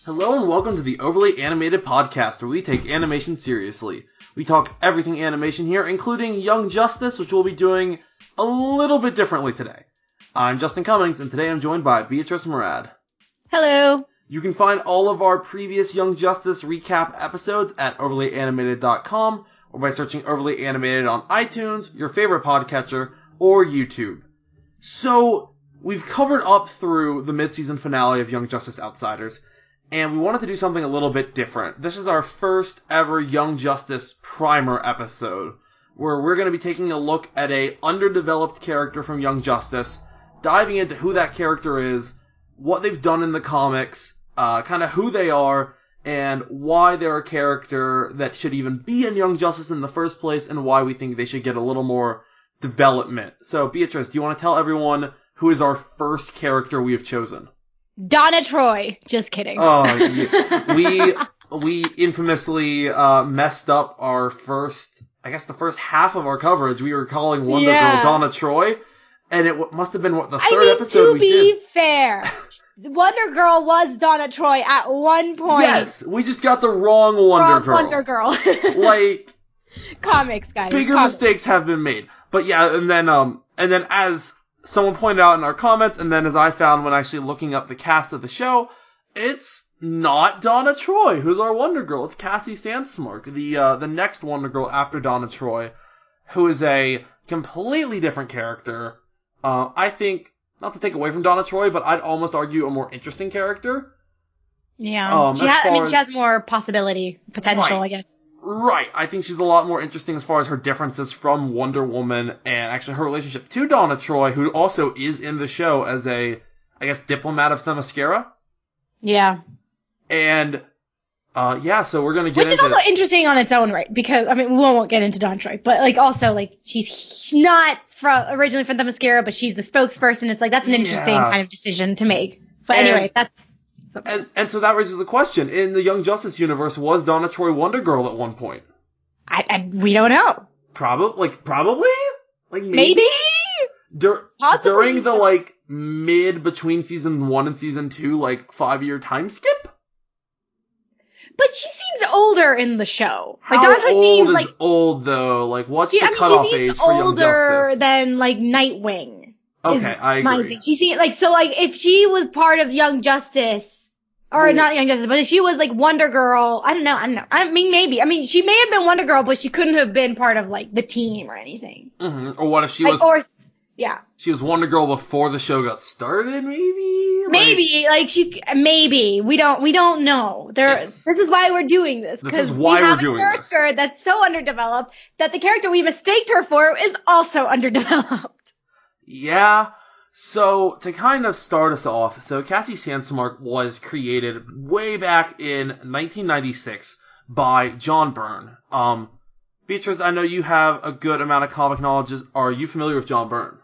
Hello and welcome to the Overly Animated Podcast, where we take animation seriously. We talk everything animation here, including Young Justice, which we'll be doing a little bit differently today. I'm Justin Cummings, and today I'm joined by Beatriz Mourad. Hello. You can find all of our previous Young Justice recap episodes at overlyanimated.com, or by searching Overly Animated on iTunes, your favorite podcatcher, or YouTube. So, we've covered up through the mid-season finale of Young Justice Outsiders, and we wanted to do something a little bit different. This is our first ever Young Justice primer episode, where we're going to be taking a look at a underdeveloped character from Young Justice, diving into who that character is, what they've done in the comics, kind of who they are, and why they're a character that should even be in Young Justice in the first place, and why we think they should get a little more development. So, Beatriz, do you want to tell everyone who is our first character we have chosen? Donna Troy. Just kidding. Oh, yeah. We infamously messed up our first, I guess the first half of our coverage. We were calling Wonder Girl Donna Troy, and it must have been the third episode we did. To be fair, Wonder Girl was Donna Troy at one point. Yes, we just got the wrong Wonder Girl. Wonder Girl. Like, comics, guys. Bigger mistakes have been made. But yeah, and then as someone pointed out in our comments, and then as I found when actually looking up the cast of the show, it's not Donna Troy who's our Wonder Girl. It's Cassie Sandsmark, the next Wonder Girl after Donna Troy, who is a completely different character. I think, not to take away from Donna Troy, but I'd almost argue a more interesting character. Yeah, she has more potential, I guess. Right, I think she's a lot more interesting as far as her differences from Wonder Woman and actually her relationship to Donna Troy, who also is in the show as a, I guess, diplomat of Themyscira. Yeah. And, so we're gonna get into... Which is also interesting on its own right, because, we won't get into Donna Troy, but, also, she's not originally from Themyscira, but she's the spokesperson. It's that's an interesting kind of decision to make. But anyway, that's... And so that raises the question, in the Young Justice universe, was Donna Troy Wonder Girl at one point? We don't know. Probably? Maybe? Possibly. During the, mid between season 1 and season 2, 5-year time skip? But she seems older in the show. How Donna Troy old is old, though? What's the cutoff age for Young Justice? She seems older than, Nightwing. Okay, I agree. She seems, if she was part of Young Justice... Or not Young Justice, but if she was Wonder Girl, I don't know. Maybe. She may have been Wonder Girl, but she couldn't have been part of the team or anything. Mm-hmm. Or what if she was? Yeah. She was Wonder Girl before the show got started, maybe. Maybe we don't know. This is why we're doing this. This is why we're doing this. We have a character that's so underdeveloped that the character we mistaked her for is also underdeveloped. Yeah. So, to kind of start us off, Cassie Sandsmark was created way back in 1996 by John Byrne. Beatriz, I know you have a good amount of comic knowledge. Are you familiar with John Byrne?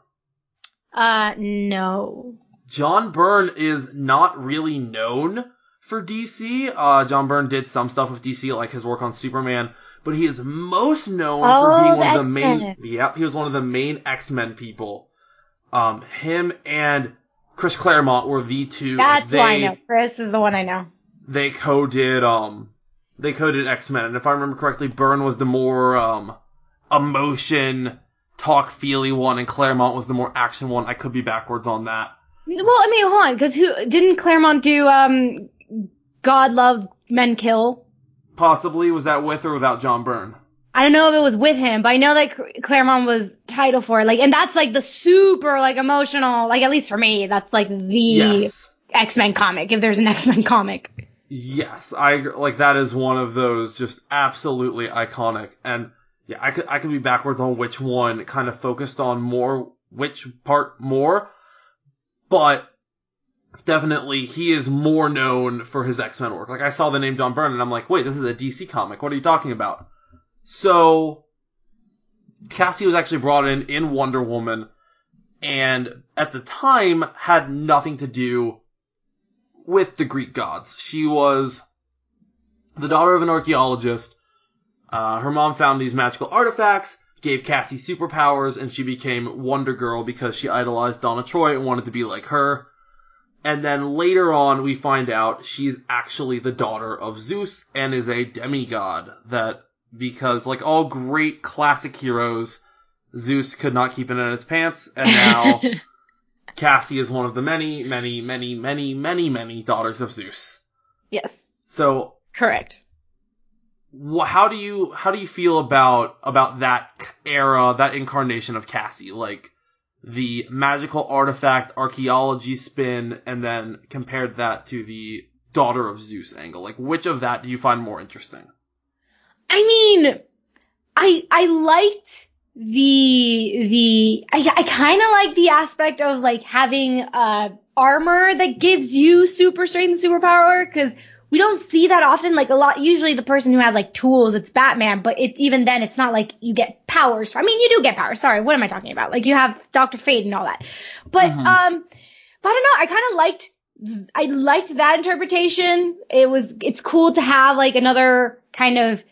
No. John Byrne is not really known for DC. John Byrne did some stuff with DC, like his work on Superman, but he is most known for being one of the main... Yep, he was one of the main X-Men people. Him and Chris Claremont were the two. That's why I know. Chris is the one I know. They coded X-Men, and if I remember correctly, Byrne was the more, emotion, talk-feely one, and Claremont was the more action one. I could be backwards on that. Well, hold on, because didn't Claremont do, God Loves Men Kill? Possibly. Was that with or without John Byrne? I don't know if it was with him, but I know that Claremont was title for it. And that's the super emotional, at least for me, that's the X-Men comic, if there's an X-Men comic. Yes, that is one of those just absolutely iconic. And yeah, I could be backwards on which one kind of focused on which part more, but definitely he is more known for his X-Men work. I saw the name John Byrne and I'm like, wait, this is a DC comic. What are you talking about? So, Cassie was actually brought in Wonder Woman, and at the time had nothing to do with the Greek gods. She was the daughter of an archaeologist. Her mom found these magical artifacts, gave Cassie superpowers, and she became Wonder Girl because she idolized Donna Troy and wanted to be like her. And then later on, we find out she's actually the daughter of Zeus and is a demigod. Because like all great classic heroes, Zeus could not keep it in his pants, and now Cassie is one of the many, many, many, many, many, many daughters of Zeus. Yes. So correct. How do you feel about that era, that incarnation of Cassie? Like, the magical artifact archaeology spin, and then compared that to the daughter of Zeus angle. Like, which of that do you find more interesting? I mean, I liked I kind of like the aspect of like having armor that gives you super strength and superpower, because we don't see that often. Like usually the person who has like tools, it's Batman, but even then it's not like you get powers. I mean, you do get powers. Sorry, what am I talking about? Like you have Dr. Fate and all that. But, but I don't know. I liked that interpretation. It's cool to have like another kind of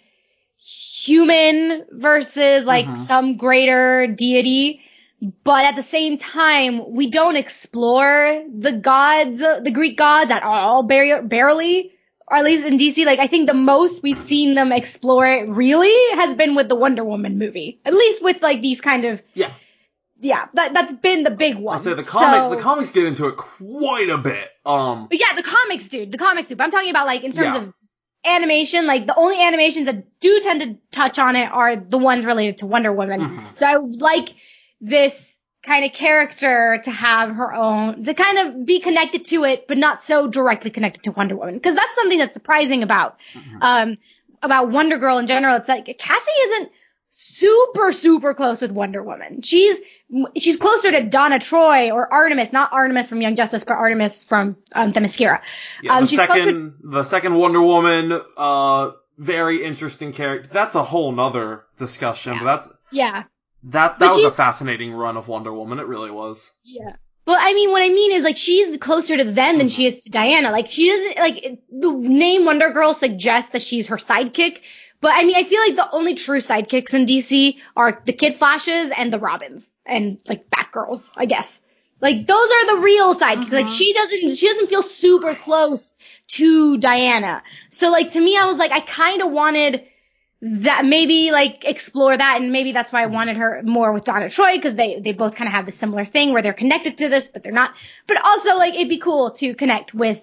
human versus like some greater deity. But at the same time, we don't explore the gods, the Greek gods at all, barely. Or at least in DC, like, I think the most we've seen them explore it really has been with the Wonder Woman movie. At least with, like, these kind of... Yeah, that's been the big one. I'll say the comics get into it quite a bit. But yeah, the comics do. But I'm talking about, like, in terms of animation, like, the only animations that do tend to touch on it are the ones related to Wonder Woman. So I would like this kind of character to have her own, to kind of be connected to it, but not so directly connected to Wonder Woman. Because that's something that's surprising about Wonder Girl in general. It's like, Cassie isn't super, super close with Wonder Woman. She's closer to Donna Troy or Artemis, not Artemis from Young Justice, but Artemis from Themyscira. Yeah, the second Wonder Woman, very interesting character. That's a whole nother discussion, but that's... That was a fascinating run of Wonder Woman. It really was. Yeah. Well, I mean, what I mean is, like, she's closer to them than she is to Diana. Like, she doesn't, like, the name Wonder Girl suggests that she's her sidekick. But, I mean, I feel like the only true sidekicks in DC are the Kid Flashes and the Robins. And, like, Batgirls, I guess. Like, those are the real sidekicks. Like, she doesn't feel super close to Diana. So, like, to me, I was like, I kind of wanted... that maybe like explore that, and maybe that's why I wanted her more with Donna Troy, because they both kind of have the similar thing where they're connected to this, but they're not. But also like it'd be cool to connect with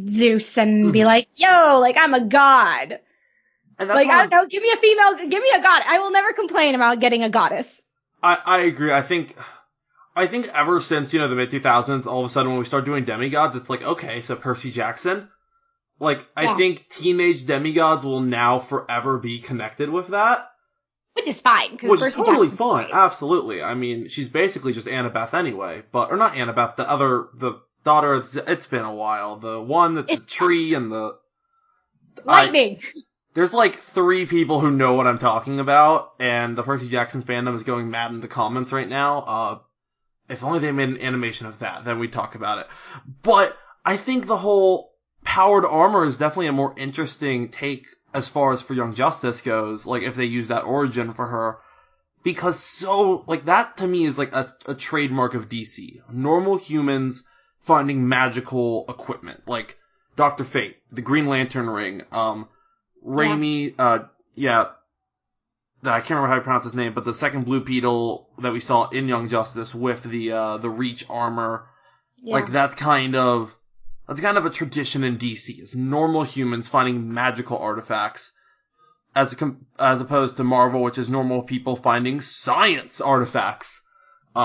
Zeus and be like, yo, like I'm a god. And that's like I don't know, give me a god. I will never complain about getting a goddess. I agree. I think ever since the mid 2000s, all of a sudden when we start doing demigods, it's like okay, so Percy Jackson. Like, I think teenage demigods will now forever be connected with that. Which is fine. Which is totally fine. Absolutely. I mean, she's basically just Annabeth anyway. Or not Annabeth, the daughter, it's been a while. The one that the tree and the... Lightning! There's like 3 people who know what I'm talking about, and the Percy Jackson fandom is going mad in the comments right now. If only they made an animation of that, then we'd talk about it. But I think the whole... powered armor is definitely a more interesting take as far as for Young Justice goes, like if they use that origin for her, because that to me is like a trademark of DC. Normal humans finding magical equipment, like Dr. Fate, the Green Lantern ring, Raimi, I can't remember how to pronounce his name, but the second Blue Beetle that we saw in Young Justice with the Reach armor, like that's kind of a tradition in DC, is normal humans finding magical artifacts, as opposed to Marvel, which is normal people finding science artifacts.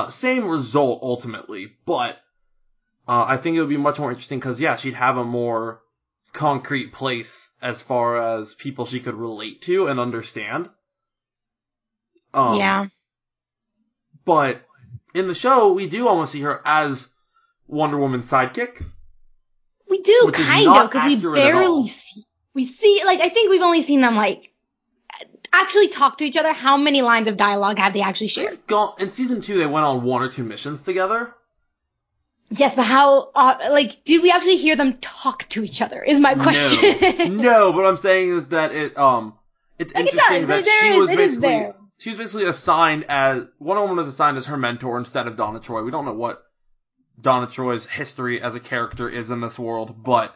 Same result, ultimately, but I think it would be much more interesting because, she'd have a more concrete place as far as people she could relate to and understand. But in the show, we do almost see her as Wonder Woman's sidekick. We do, kind of, because we barely see, like, I think we've only seen them, like, actually talk to each other. How many lines of dialogue have they actually shared? In season 2, they went on 1 or 2 missions together. Yes, but how, did we actually hear them talk to each other, is my question. No, what I'm saying is that it's interesting that she was basically assigned as, Wonder Woman was assigned as her mentor instead of Donna Troy. We don't know what Donna Troy's history as a character is in this world, but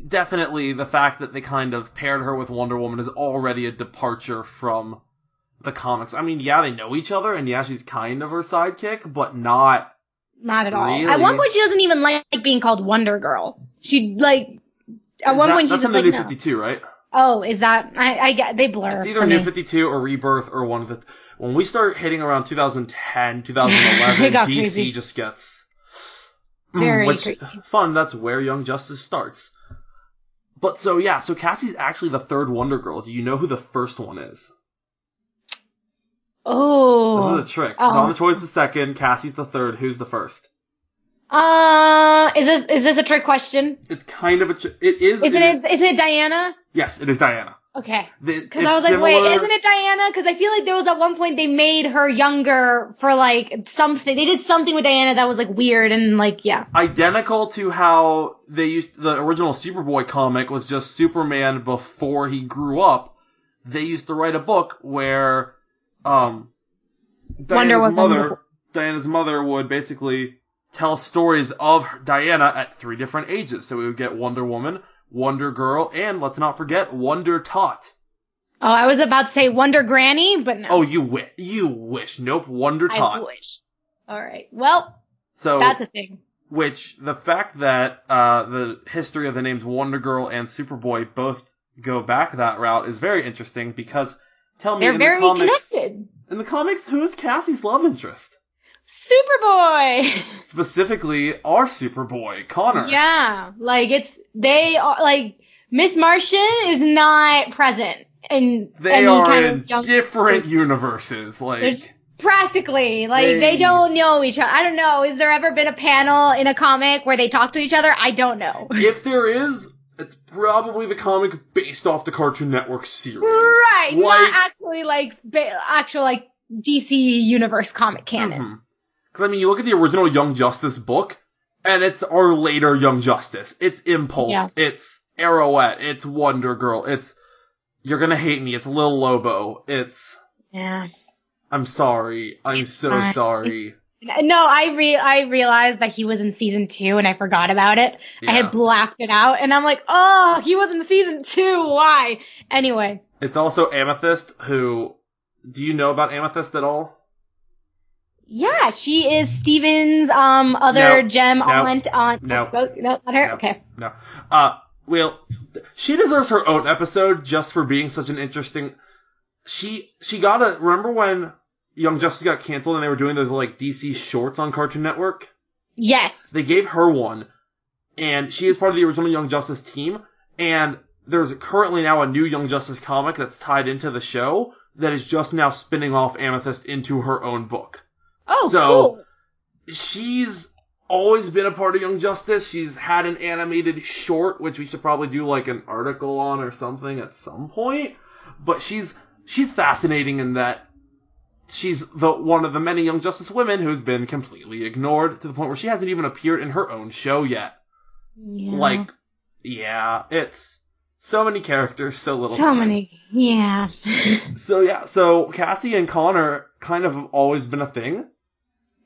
definitely the fact that they kind of paired her with Wonder Woman is already a departure from the comics. I mean, yeah, they know each other, and yeah, she's kind of her sidekick, but not at all. really. At one point, she doesn't even like being called Wonder Girl. She, like, at one point, she's just like, that's in the New 52, right? Oh, is that? I get, they blur. It's either New 52 or Rebirth or one of the... When we start hitting around 2010, 2011, DC crazy. just gets... Very crazy. Fun, that's where Young Justice starts. But so Cassie's actually the third Wonder Girl. Do you know who the first one is? Oh. This is a trick. Donna Troy's the second, Cassie's the third. Who's the first? Is this a trick question? It's kind of a trick. It is. Isn't it Diana? Yes, it is Diana. Okay. Because I was like, wait, isn't it Diana? Because I feel like there was at one point they made her younger for like something. They did something with Diana that was like weird and like, yeah. Identical to how they used the original Superboy comic was just Superman before he grew up. They used to write a book where Diana's mother would basically tell stories of Diana at 3 different ages. So we would get Wonder Woman, Wonder Girl, and let's not forget Wonder Tot. Oh, I was about to say Wonder Granny, but no. Oh, you wish. Nope, Wonder Tot. I wish. All right. Well, so that's a thing. Which, the fact that the history of the names Wonder Girl and Superboy both go back that route is very interesting because, tell me, they're very connected. In the comics, who's Cassie's love interest? Superboy! Specifically, our Superboy, Connor. Yeah, Miss Martian is not present in they any are kind in of young different universes. Practically, they don't know each other. I don't know. Has there ever been a panel in a comic where they talk to each other? I don't know. If there is, it's probably the comic based off the Cartoon Network series. Right, not actually actual DC Universe comic canon. Mm-hmm. Because, I mean, you look at the original Young Justice book, and it's our later Young Justice. It's Impulse. Yeah. It's Arrowette. It's Wonder Girl. It's You're Gonna Hate Me. It's Lil Lobo. It's... Yeah. I'm sorry. I'm so sorry. No, I realized that he was in season 2, and I forgot about it. Yeah. I had blacked it out, and I'm like, oh, he was in season 2. Why? Anyway. It's also Amethyst, who... Do you know about Amethyst at all? Yeah, she is Steven's other gem aunt. No, not her. Okay. No. Well, she deserves her own episode just for being such an interesting. She remember when Young Justice got canceled and they were doing those DC shorts on Cartoon Network? Yes. They gave her one, and she is part of the original Young Justice team. And there's currently now a new Young Justice comic that's tied into the show that is just now spinning off Amethyst into her own book. Oh, so, cool. She's always been a part of Young Justice. She's had an animated short, which we should probably do an article on or something at some point. But she's fascinating in that she's one of the many Young Justice women who's been completely ignored to the point where she hasn't even appeared in her own show yet. Yeah. It's so many characters, so little So time. many, yeah. So Cassie and Connor kind of have always been a thing.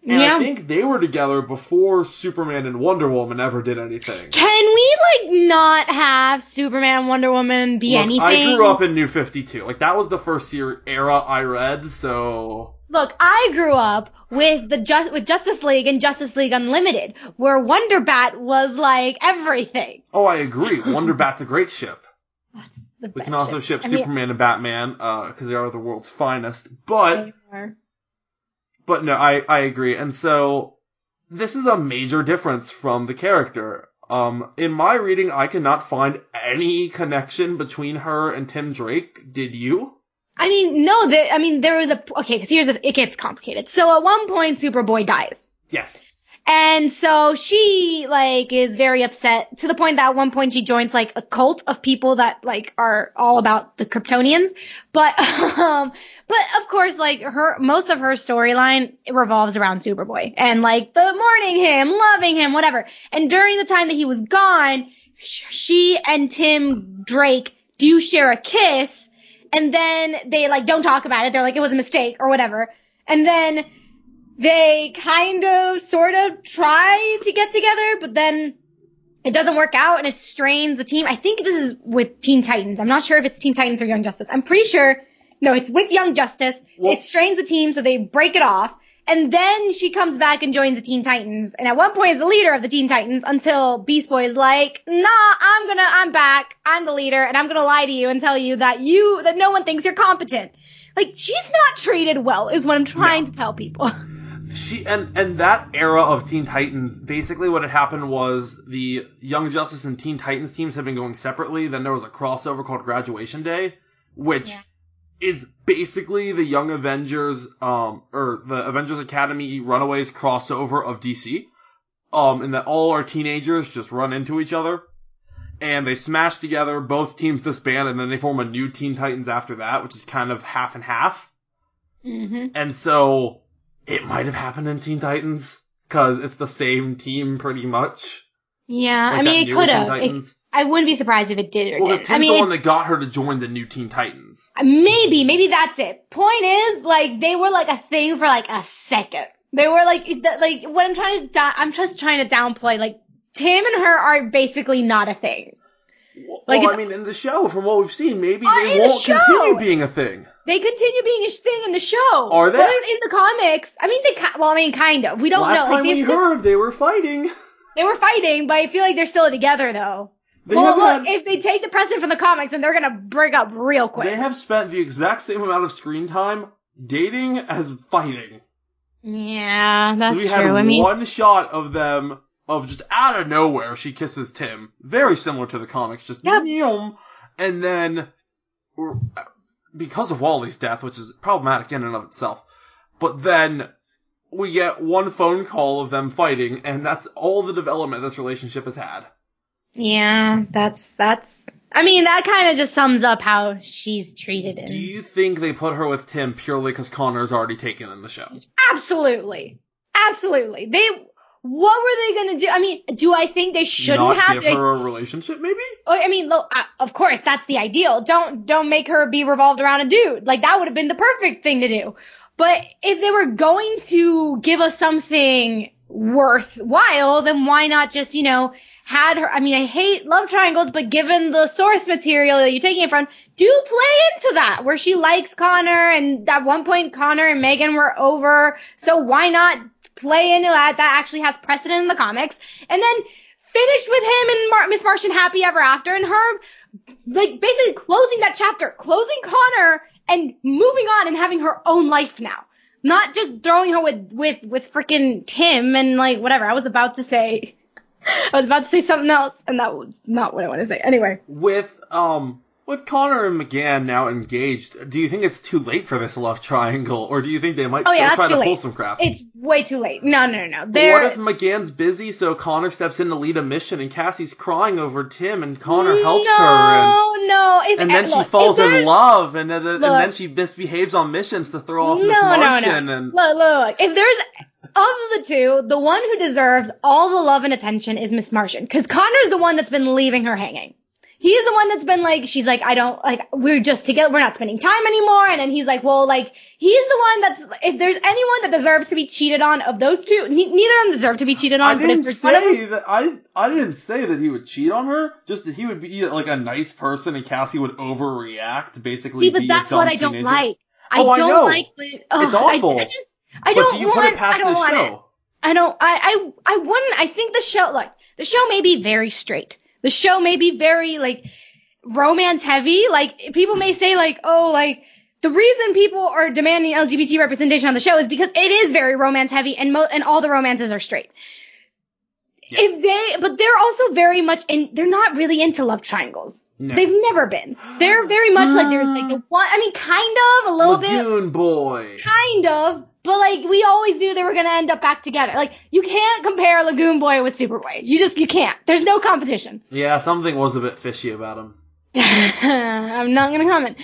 And I think they were together before Superman and Wonder Woman ever did anything. Can we, not have Superman and Wonder Woman be anything? I grew up in New 52. That was the first era I read, so... Look, I grew up with with Justice League and Justice League Unlimited, where Wonder Bat was, everything. Oh, I agree. Wonder Bat's a great ship. That's the best We can also ship. Superman and Batman, because they are the world's finest, but... But no, I agree. And so, this is a major difference from the character. In my reading, I cannot find any connection between her and Tim Drake. Did you? No, there was because it gets complicated. So at one point, Superboy dies. Yes. And so she, is very upset to the point that at one point she joins, a cult of people that, are all about the Kryptonians. But of course, most of her storyline revolves around Superboy. And, the mourning him, loving him, whatever. And during the time that he was gone, she and Tim Drake do share a kiss. And then they, don't talk about it. They're like, it was a mistake or whatever. And then they kind of, sort of try to get together, but then it doesn't work out and it strains the team. I think this is with Teen Titans. I'm not sure if it's Teen Titans or Young Justice. I'm pretty sure, no, it's with Young Justice. Well, it strains the team, so they break it off. And then she comes back and joins the Teen Titans. And at one point is the leader of the Teen Titans until Beast Boy is like, nah, I'm back. I'm the leader and I'm gonna lie to you and tell you that no one thinks you're competent. Like, she's not treated well is what I'm trying to tell people. And that era of Teen Titans, basically what had happened was the Young Justice and Teen Titans teams had been going separately. Then there was a crossover called Graduation Day, which is basically the Young Avengers, or the Avengers Academy Runaways crossover of DC. And that all our teenagers just run into each other. And they smash together, both teams disband, and then they form a new Teen Titans after that, which is kind of half and half. Mm-hmm. And so it might have happened in Teen Titans, because it's the same team pretty much. Yeah, like, I mean, it could have. I wouldn't be surprised if it did or didn't. Tim's the one that got her to join the new Teen Titans. Maybe that's it. Point is, like, they were like a thing for like a second. They were like what I'm just trying to downplay, like, Tim and her are basically not a thing. Like, well, I mean, in the show, from what we've seen, maybe they won't continue being a thing. They continue being a thing in the show. Are they? But in the comics, I mean, kind of. We don't know. Last time we heard, they were fighting. They were fighting, but I feel like they're still together, though. Look, if they take the precedent from the comics, then they're gonna break up real quick. They have spent the exact same amount of screen time dating as fighting. Yeah, that's true. We had one shot of them, of just out of nowhere, she kisses Tim. Very similar to the comics, just yum. And then, because of Wally's death, which is problematic in and of itself, but then we get one phone call of them fighting, and that's all the development this relationship has had. Yeah, that's, I mean, that kind of just sums up how she's treated. Do you think they put her with Tim purely because Connor's already taken in the show? Absolutely. What were they gonna do? I mean, do I think they shouldn't give her a relationship, maybe? I mean, look, of course, that's the ideal. Don't make her be revolved around a dude. Like, that would have been the perfect thing to do. But if they were going to give us something worthwhile, then why not just, had her, I mean, I hate love triangles, but given the source material that you're taking it from, do play into that, where she likes Connor, and at one point Connor and Megan were over, so why not play into that? That actually has precedent in the comics, and then finish with him and Miss Martian happy ever after, and her, like, basically closing that chapter, closing Connor, and moving on and having her own life now. Not just throwing her with frickin' Tim and, like, whatever. I was about to say something else, and that was not what I want to say. Anyway. With Connor and McGann now engaged, do you think it's too late for this love triangle, or do you think they might still try to pull some crap? It's way too late. No. What if McGann's busy, so Connor steps in to lead a mission, and Cassie's crying over Tim, and Connor helps her? No. And then she falls in love, and then she misbehaves on missions to throw off Miss Martian. No. Look. If there's, of the two, the one who deserves all the love and attention is Miss Martian, because Connor's the one that's been leaving her hanging. He's the one that's been like, she's like, we're just together, we're not spending time anymore, and then he's like, well, like, he's the one that's, if there's anyone that deserves to be cheated on of those two, neither of them deserve to be cheated on, I didn't say that he would cheat on her, just that he would be, like, a nice person and Cassie would overreact, basically. See, but that's what I don't like. I know. It's awful. I don't do you put it past the show? I wouldn't, I think the show may be very straight. The show may be very, like, romance heavy. Like, people may say, like, oh, like, the reason people are demanding LGBT representation on the show is because it is very romance heavy, and all the romances are straight. Yes. But they're also very much they're not really into love triangles. No. They've never been. They're very much like, there's like the one, I mean, kind of, a little bit. Lagoon Boy. Kind of. But, like, we always knew they were going to end up back together. Like, you can't compare Lagoon Boy with Superboy. You can't. There's no competition. Yeah, something was a bit fishy about him. I'm not going to comment.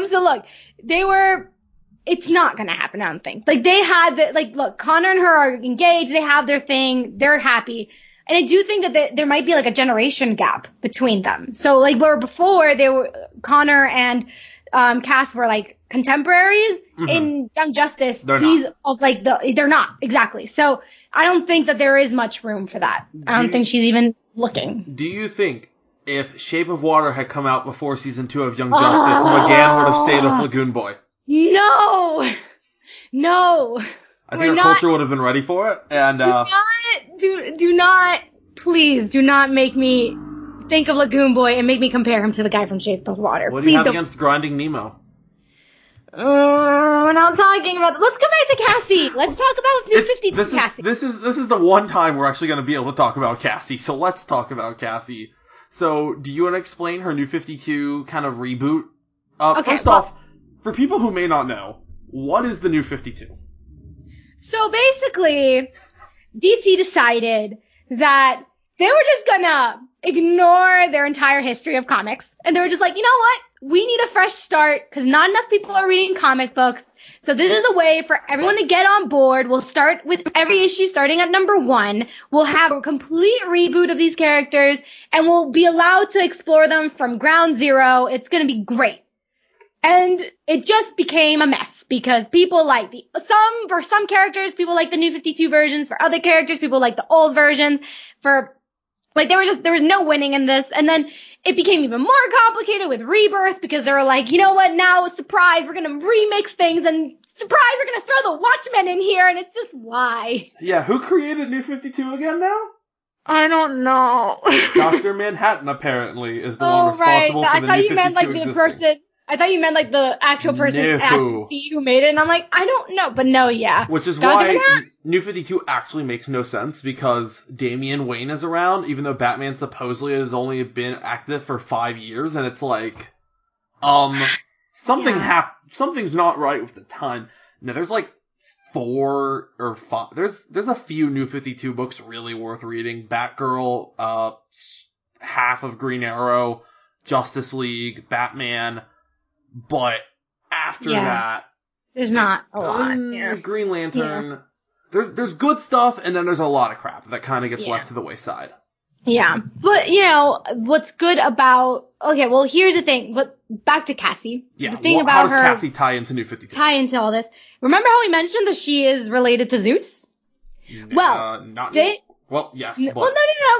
So look, it's not going to happen, I don't think. Like, they had look, Connor and her are engaged. They have their thing. They're happy. And I do think that there might be, like, a generation gap between them. So, like, where before Connor and Cass were, like, contemporaries in Young Justice. They're not exactly. So I don't think that there is much room for that. I don't think she's even looking. Do you think if Shape of Water had come out before season 2 of Young Justice, McGann would have stayed a Lagoon Boy? No. I think our culture would have been ready for it. And please do not make me think of Lagoon Boy and make me compare him to the guy from Shape of Water. What do you have against Grinding Nemo? We're not talking about that. Let's go back to Cassie. Let's talk about New 52 Cassie. This is the one time we're actually going to be able to talk about Cassie, so let's talk about Cassie. So, do you want to explain her New 52 kind of reboot? First off, for people who may not know, what is the New 52? So basically, DC decided that they were just gonna ignore their entire history of comics. And they were just like, you know what? We need a fresh start because not enough people are reading comic books. So this is a way for everyone to get on board. We'll start with every issue starting at number 1. We'll have a complete reboot of these characters and we'll be allowed to explore them from ground zero. It's going to be great. And it just became a mess because people like for some characters, people like the New 52 versions. For other characters, people like the old versions. There was no winning in this. And then it became even more complicated with Rebirth because they were like, you know what, now, surprise, we're going to remix things and surprise, we're going to throw the Watchmen in here. And it's just why. Yeah, who created New 52 again now? I don't know. Dr. Manhattan, apparently, is the one responsible for the New 52 I thought you meant like the person. I thought you meant like the actual person at DC who made it, and I'm like, I don't know, but no, yeah. Which is why New 52 actually makes no sense, because Damian Wayne is around, even though Batman supposedly has only been active for 5 years, and it's like, something's not right with the time. Now, there's like 4 or 5, there's a few New 52 books really worth reading. Batgirl, half of Green Arrow, Justice League, Batman. But after that, there's not a lot. Green Lantern. Yeah. There's good stuff, and then there's a lot of crap that kind of gets left to the wayside. Yeah, but what's good about? Okay, well, here's the thing. But back to Cassie. Yeah, the thing how does Cassie tie into New 52? Tie into all this. Remember how we mentioned that she is related to Zeus? Well, yes. But... Well, no.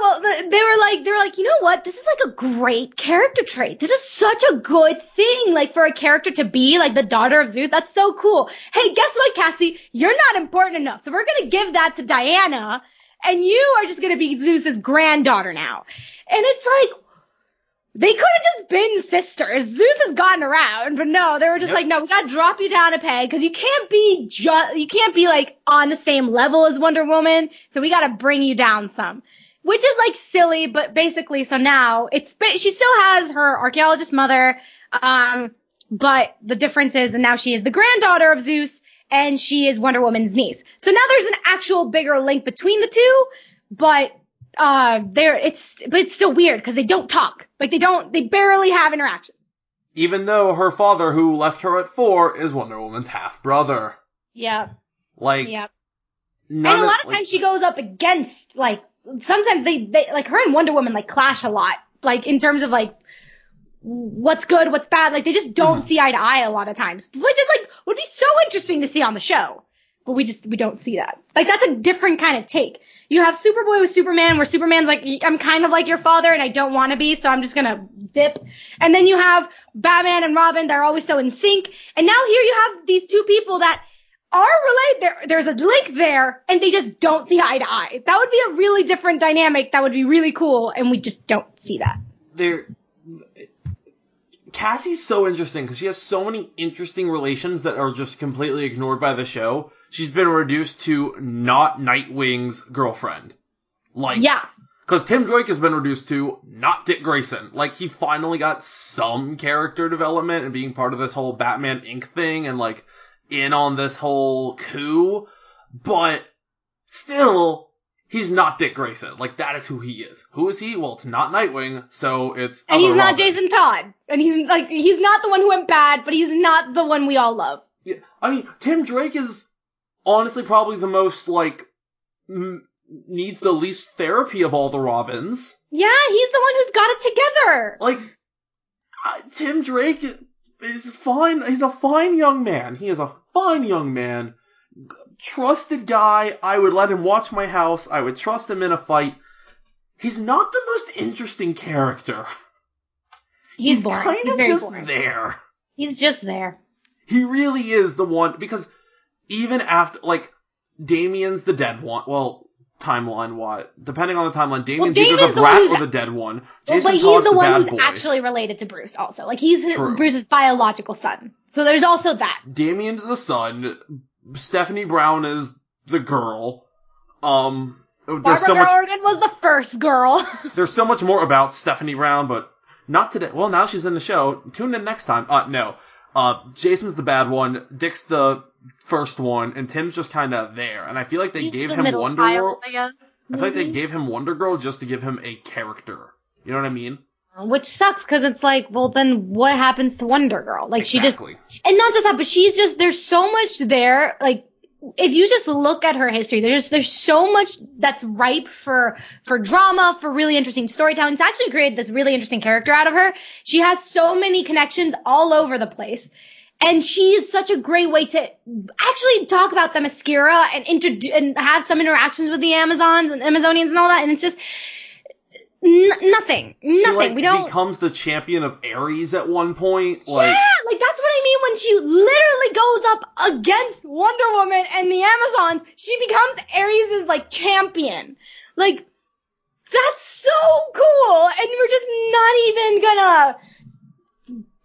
Well, they were like, you know what? This is like a great character trait. This is such a good thing, like for a character to be like the daughter of Zeus. That's so cool. Hey, guess what, Cassie? You're not important enough, so we're gonna give that to Diana, and you are just gonna be Zeus's granddaughter now. And it's like, they could have just been sisters. Zeus has gotten around, but no, they were just like, no, we gotta drop you down a peg, because you can't be like on the same level as Wonder Woman, so we gotta bring you down some. Which is like silly, but basically, so now she still has her archaeologist mother, but the difference is that now she is the granddaughter of Zeus, and she is Wonder Woman's niece. So now there's an actual bigger link between the two, but it's still weird because they don't talk. Like they barely have interactions. Even though her father, who left her at 4, is Wonder Woman's half brother. Yeah. And a lot of times she goes up against, like, sometimes they like her and Wonder Woman like clash a lot. Like in terms of like what's good, what's bad. Like they just don't see eye to eye a lot of times. Which is like would be so interesting to see on the show. But we don't see that. Like that's a different kind of take. You have Superboy with Superman, where Superman's like, I'm kind of like your father and I don't want to be, so I'm just gonna dip. And then you have Batman and Robin, they're always so in sync. And now here you have these two people that are related. There's a link there, and they just don't see eye to eye. That would be a really different dynamic. That would be really cool, and we just don't see that. Cassie's so interesting because she has so many interesting relations that are just completely ignored by the show. She's been reduced to not Nightwing's girlfriend. Because Tim Drake has been reduced to not Dick Grayson. Like, he finally got some character development and being part of this whole Batman Inc. thing and, like, in on this whole coup. But still, he's not Dick Grayson. Like, that is who he is. Who is he? Well, it's not Nightwing, so it's... And he's not Jason Todd. And he's not the one who went bad, but he's not the one we all love. Yeah, I mean, Tim Drake is honestly probably the most, like, needs the least therapy of all the Robins. Yeah, he's the one who's got it together. Like, Tim Drake is fine. He's a fine young man. He is a fine young man. Trusted guy. I would let him watch my house. I would trust him in a fight. He's not the most interesting character. He's boring. Kind He's of very just boring. there. He's just there. He really is the one, because even after, like, Damien's the dead one. Well, timeline-wise, depending on the timeline, Damien's either the brat or the dead one. Jason but he's Todd's the one bad who's boy. actually related to Bruce also. Like, he's True. Bruce's biological son. So there's also that. Damien's the son. Stephanie Brown is the girl. Barbara much, Gordon was the first girl. there's so much more about Stephanie Brown, but not today. Well, now she's in the show. Tune in next time. No. Jason's the bad one. Dick's the first one, and Tim's just kind of there. And I feel like they He's gave the him middle Wonder child, Girl. I guess. I feel like they gave him Wonder Girl just to give him a character. You know what I mean? Which sucks, because it's like, well, then what happens to Wonder Girl? Like, Exactly. and not just that, but there's so much there, like, if you just look at her history, there's so much that's ripe for drama, for really interesting storytelling. It's actually created this really interesting character out of her. She has so many connections all over the place. And she is such a great way to actually talk about Themyscira and have some interactions with the Amazons and Amazonians and all that. And it's just nothing. She, We don't becomes the champion of Ares at one point. Yeah, like that's what I mean when she literally goes up against Wonder Woman and the Amazons. She becomes Ares' like champion. Like, that's so cool. And we're just not even gonna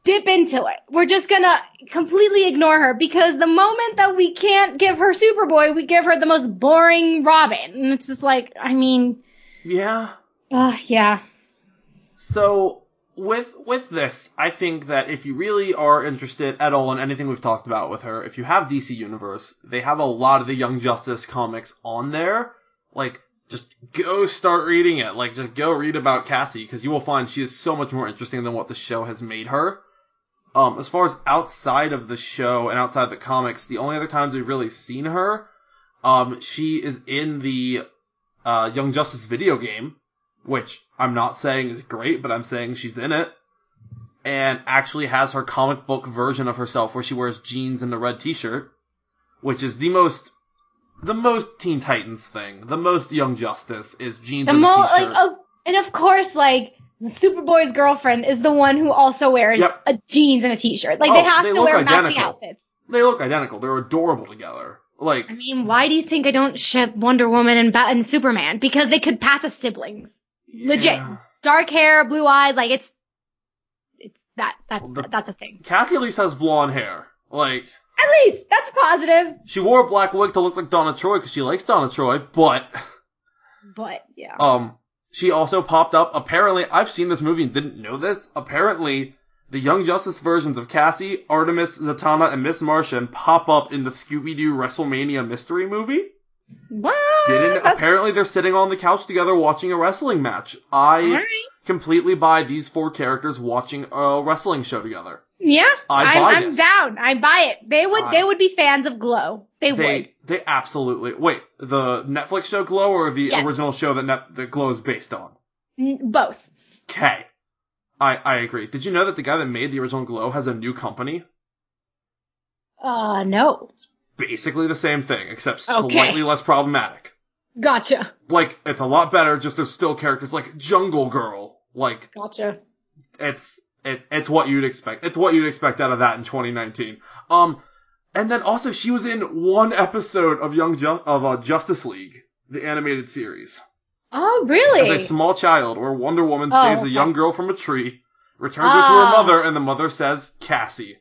dip into it. We're just gonna completely ignore her, because the moment that we can't give her Superboy, we give her the most boring Robin. And it's just like, I mean, Yeah. yeah. So, with this, I think that if you really are interested at all in anything we've talked about with her, if you have DC Universe, they have a lot of the Young Justice comics on there. Like, just go start reading it. Like, just go read about Cassie, because you will find she is so much more interesting than what the show has made her. As far as outside of the show and outside the comics, the only other times we've really seen her, she is in the Young Justice video game, which I'm not saying is great, but I'm saying she's in it, and actually has her comic book version of herself where she wears jeans and the red t-shirt, which is the most Teen Titans thing. The most Young Justice is jeans and a t-shirt. And of course, like, Superboy's girlfriend is the one who also wears a jeans and a t-shirt. Like, they have to wear matching outfits. They look identical. They're adorable together. Like, I mean, why do you think I don't ship Wonder Woman and Superman? Because they could pass as siblings. Legit. Dark hair, blue eyes, like, that's a thing. Cassie at least has blonde hair. Like, at least, that's positive. She wore a black wig to look like Donna Troy because she likes Donna Troy, but yeah. She also popped up. Apparently, I've seen this movie and didn't know this. Apparently, the Young Justice versions of Cassie, Artemis, Zatanna, and Miss Martian pop up in the Scooby-Doo WrestleMania mystery movie. What? Apparently they're sitting on the couch together watching a wrestling match. I completely buy these four characters watching a wrestling show together. Yeah, I'm this. down. I buy it. They would be fans of Glow. They would. They absolutely. Wait, the Netflix show Glow or the original show that Glow is based on? Both. Okay. I agree. Did you know that the guy that made the original Glow has a new company? No. It's basically the same thing, except slightly less problematic. Gotcha. Like, it's a lot better, just there's still characters like Jungle Girl. Like, gotcha. It's what you'd expect. It's what you'd expect out of that in 2019. And then also she was in one episode of Justice League, the animated series. Oh, really? As a small child, where Wonder Woman saves a young girl from a tree, returns her to her mother, and the mother says, Cassie.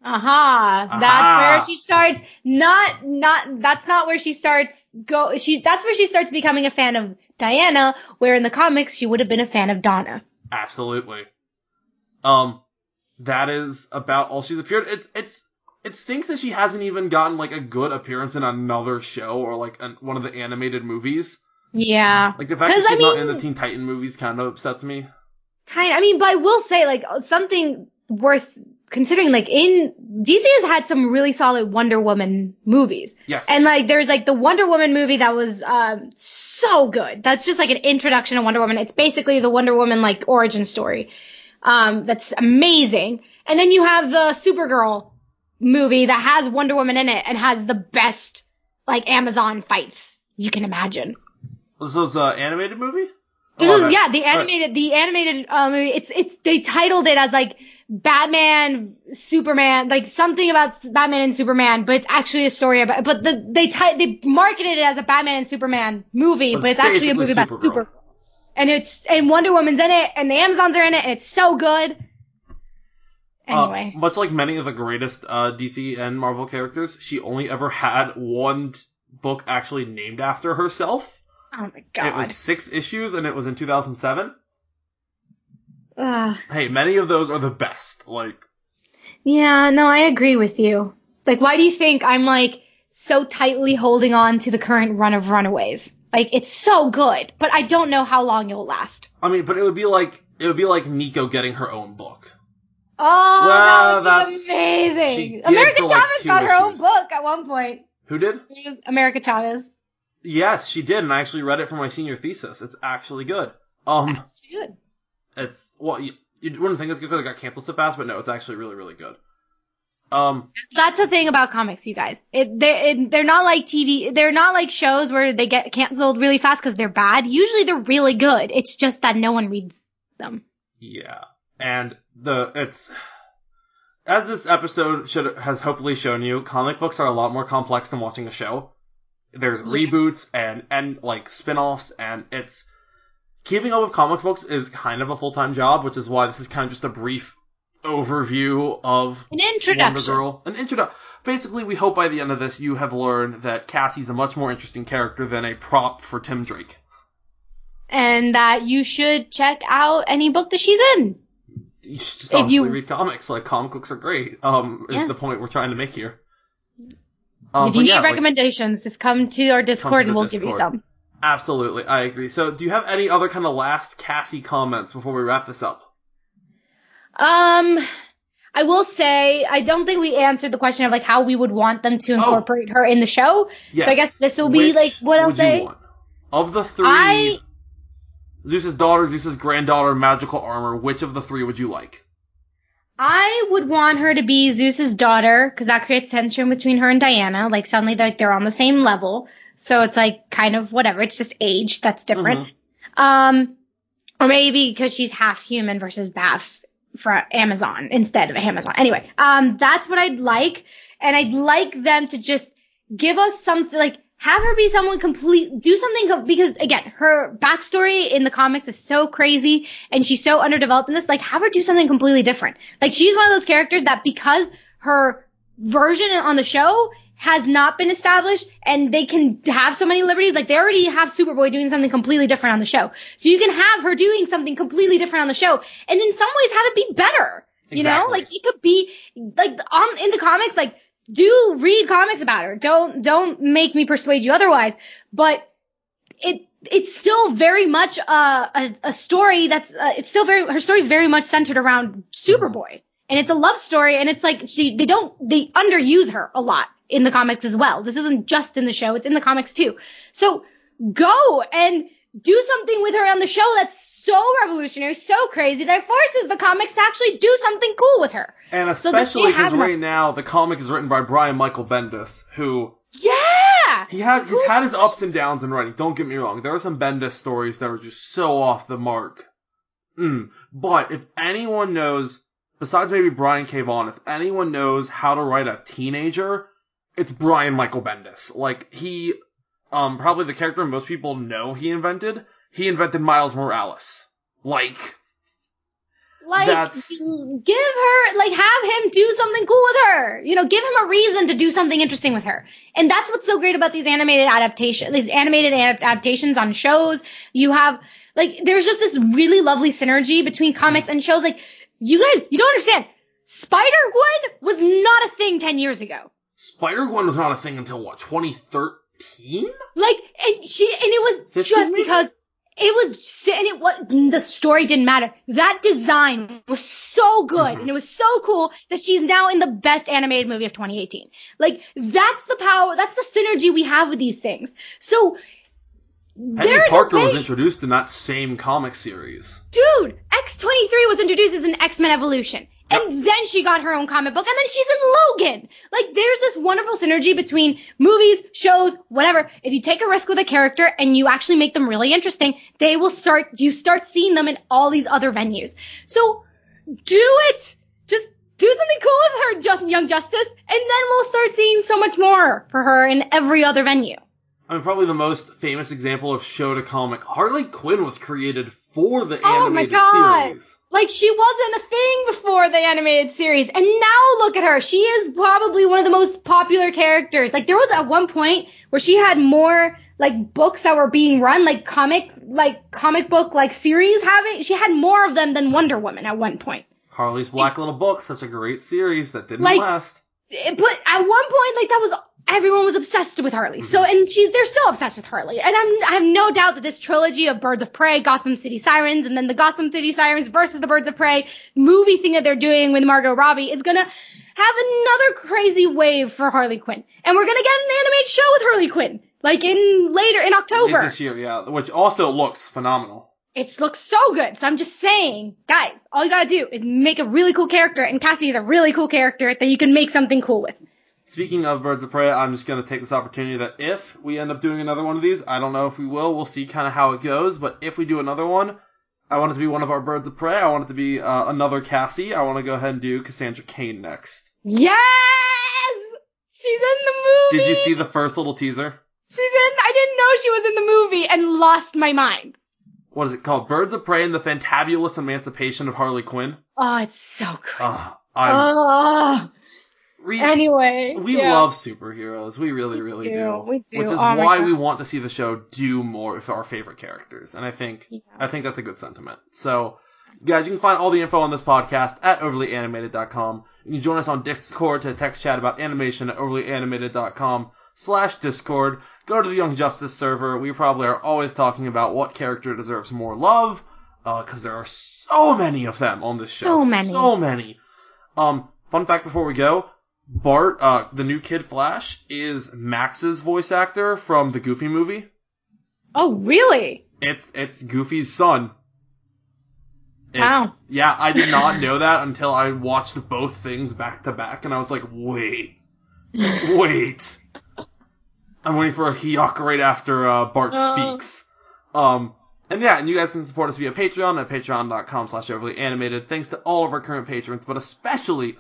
That's where she starts. That's not where she starts. That's where she starts becoming a fan of Diana, where in the comics she would have been a fan of Donna. Absolutely. That is about all she's appeared. It stinks that she hasn't even gotten like a good appearance in another show or like one of the animated movies. Yeah. Like the fact that she's not in the Teen Titan movies kind of upsets me. But I will say like something worth considering, like DC has had some really solid Wonder Woman movies. Yes. And like there's like the Wonder Woman movie that was so good. That's just like an introduction to Wonder Woman. It's basically the Wonder Woman like origin story. That's amazing. And then you have the Supergirl movie that has Wonder Woman in it and has the best, like, Amazon fights you can imagine. Was those animated movie? The animated movie. They titled it as like Batman, Superman, like something about Batman and Superman, but it's actually a story about. But they marketed it as a Batman and Superman movie, but it's actually a movie about Supergirl. And Wonder Woman's in it, and the Amazons are in it, and it's so good. Anyway, much like many of the greatest DC and Marvel characters, she only ever had one book actually named after herself. Oh my god. It was 6 issues, and it was in 2007. Hey, many of those are the best. Like, yeah, no, I agree with you. Like, why do you think I'm, like, so tightly holding on to the current run of Runaways? Like, it's so good, but I don't know how long it'll last. I mean, but it would be like Nico getting her own book. Oh, well, that would be amazing. America Chavez got her own book at one point. Who did? America Chavez. Yes, she did, and I actually read it for my senior thesis. It's actually good. Good. It's, well, you wouldn't think it's good because it got canceled so fast, but no, it's actually really, really good. That's the thing about comics, you guys. They're not like TV. They're not like shows where they get canceled really fast because they're bad. Usually they're really good. It's just that no one reads them. Yeah, and as this episode has hopefully shown you, comic books are a lot more complex than watching a show. There's reboots and like spin-offs, and it's keeping up with comic books is kind of a full-time job, which is why this is kind of just a brief overview of an introduction. Wonder Girl. Basically, we hope by the end of this you have learned that Cassie's a much more interesting character than a prop for Tim Drake. And that you should check out any book that she's in. You should just honestly read comics. Like, comic books are great, is the point we're trying to make here. If you need recommendations, just come to our Discord and we'll give you some. Absolutely, I agree. So, do you have any other kind of last Cassie comments before we wrap this up? I will say, I don't think we answered the question of, like, how we would want them to incorporate her in the show. Yes. So I guess this will be, like, what I'll say. Of the 3, Zeus's daughter, Zeus's granddaughter, magical armor, which of the 3 would you like? I would want her to be Zeus's daughter, because that creates tension between her and Diana. Like, suddenly they're on the same level. So it's, like, kind of whatever. It's just age that's different. Mm-hmm. Or maybe because she's half human versus half for Amazon instead of Amazon. Anyway, that's what I'd like. And I'd like them to just give us something, like, have her be someone do something, because, again, her backstory in the comics is so crazy, and she's so underdeveloped in this, like, have her do something completely different. Like, she's one of those characters that because her version on the show has not been established, and they can have so many liberties, like, they already have Superboy doing something completely different on the show. So you can have her doing something completely different on the show, and in some ways have it be better. You know? Like, it could be, like, in the comics, like, do read comics about her. Don't make me persuade you otherwise. But it's still very much a story that's her story's very much centered around Superboy, and it's a love story, and it's like they underuse her a lot in the comics as well. This isn't just in the show; it's in the comics too. So go and do something with her on the show that's so revolutionary, so crazy, that it forces the comics to actually do something cool with her. And especially because right now, the comic is written by Brian Michael Bendis, who... Yeah! He's had his ups and downs in writing, don't get me wrong. There are some Bendis stories that are just so off the mark. But if anyone knows, besides maybe Brian K. Vaughan, if anyone knows how to write a teenager, it's Brian Michael Bendis. Like, he... probably the character most people know he invented Miles Morales. Like, give her, like, have him do something cool with her. You know, give him a reason to do something interesting with her. And that's what's so great about these animated adaptations on shows. You have, like, there's just this really lovely synergy between comics and shows. Like, you guys, you don't understand. Spider-Gwen was not a thing 10 years ago. Spider-Gwen was not a thing until, what, 2013? Like, and it was just maybe? Because the story didn't matter. That design was so good, and it was so cool that she's now in the best animated movie of 2018. Like, that's the power, that's the synergy we have with these things. So, Peggy Parker was introduced in that same comic series. Dude, X-23 was introduced as an X-Men Evolution. And then she got her own comic book, and then she's in Logan. Like, there's this wonderful synergy between movies, shows, whatever. If you take a risk with a character and you actually make them really interesting, you start seeing them in all these other venues. So, do it! Just do something cool with her, Young Justice, and then we'll start seeing so much more for her in every other venue. I mean, probably the most famous example of show to comic, Harley Quinn was created for the animated series. Like, she wasn't a thing before the animated series, and now look at her. She is probably one of the most popular characters. Like, there was at one point where she had more, like, books that were being run, like comic book, like, series she had more of them than Wonder Woman at one point. Harley's Black Little Book, such a great series that didn't last. But at one point, like, that was everyone was obsessed with Harley. So, and they're still obsessed with Harley. And I have no doubt that this trilogy of Birds of Prey, Gotham City Sirens, and then the Gotham City Sirens versus the Birds of Prey movie thing that they're doing with Margot Robbie is gonna have another crazy wave for Harley Quinn. And we're gonna get an animated show with Harley Quinn. Like later in October. This year, yeah. Which also looks phenomenal. It looks so good. So I'm just saying, guys, all you gotta do is make a really cool character, and Cassie is a really cool character that you can make something cool with. Speaking of Birds of Prey, I'm just going to take this opportunity that if we end up doing another one of these, I don't know if we will, we'll see kind of how it goes, but if we do another one, I want it to be one of our Birds of Prey, I want it to be another Cassie, I want to go ahead and do Cassandra Cain next. Yes! She's in the movie! Did you see the first little teaser? I didn't know she was in the movie and lost my mind. What is it called? Birds of Prey and the Fantabulous Emancipation of Harley Quinn? Oh, it's so good. Anyway, we love superheroes. We really, really do. We do. Which is why we want to see the show do more with our favorite characters. And I think that's a good sentiment. So, guys, you can find all the info on this podcast at overlyanimated.com. You can join us on Discord to text chat about animation at overlyanimated.com/Discord. Go to the Young Justice server. We probably are always talking about what character deserves more love, because there are so many of them on this show. So many. Fun fact before we go. Bart, the new Kid Flash, is Max's voice actor from the Goofy movie. Oh, really? It's Goofy's son. Wow. Yeah, I did not know that until I watched both things back to back, and I was like, wait. I'm waiting for a Hyuk right after Bart speaks. And you guys can support us via Patreon at patreon.com/overlyanimated. Thanks to all of our current patrons, but especially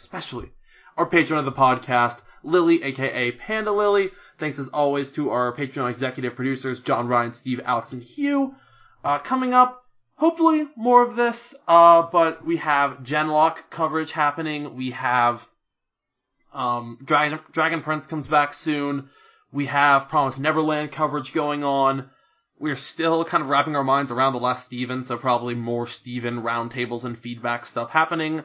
our patron of the podcast, Lily, aka Panda Lily. Thanks as always to our Patreon executive producers, John, Ryan, Steve, Alex, and Hugh. Coming up, hopefully more of this, but we have Genlock coverage happening. We have Dragon Prince comes back soon. We have Promised Neverland coverage going on. We're still kind of wrapping our minds around The Last Steven, so probably more Steven roundtables and feedback stuff happening.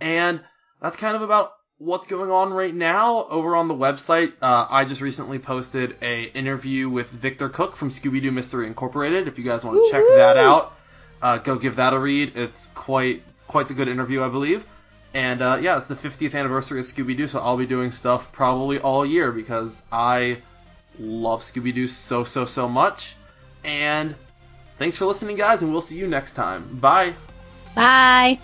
And that's kind of about what's going on right now over on the website. I just recently posted a interview with Victor Cook from Scooby-Doo Mystery Incorporated. If you guys want to check that out, go give that a read. It's quite the good interview, I believe. And it's the 50th anniversary of Scooby-Doo, so I'll be doing stuff probably all year because I love Scooby-Doo so much. And thanks for listening, guys, and we'll see you next time. Bye. Bye.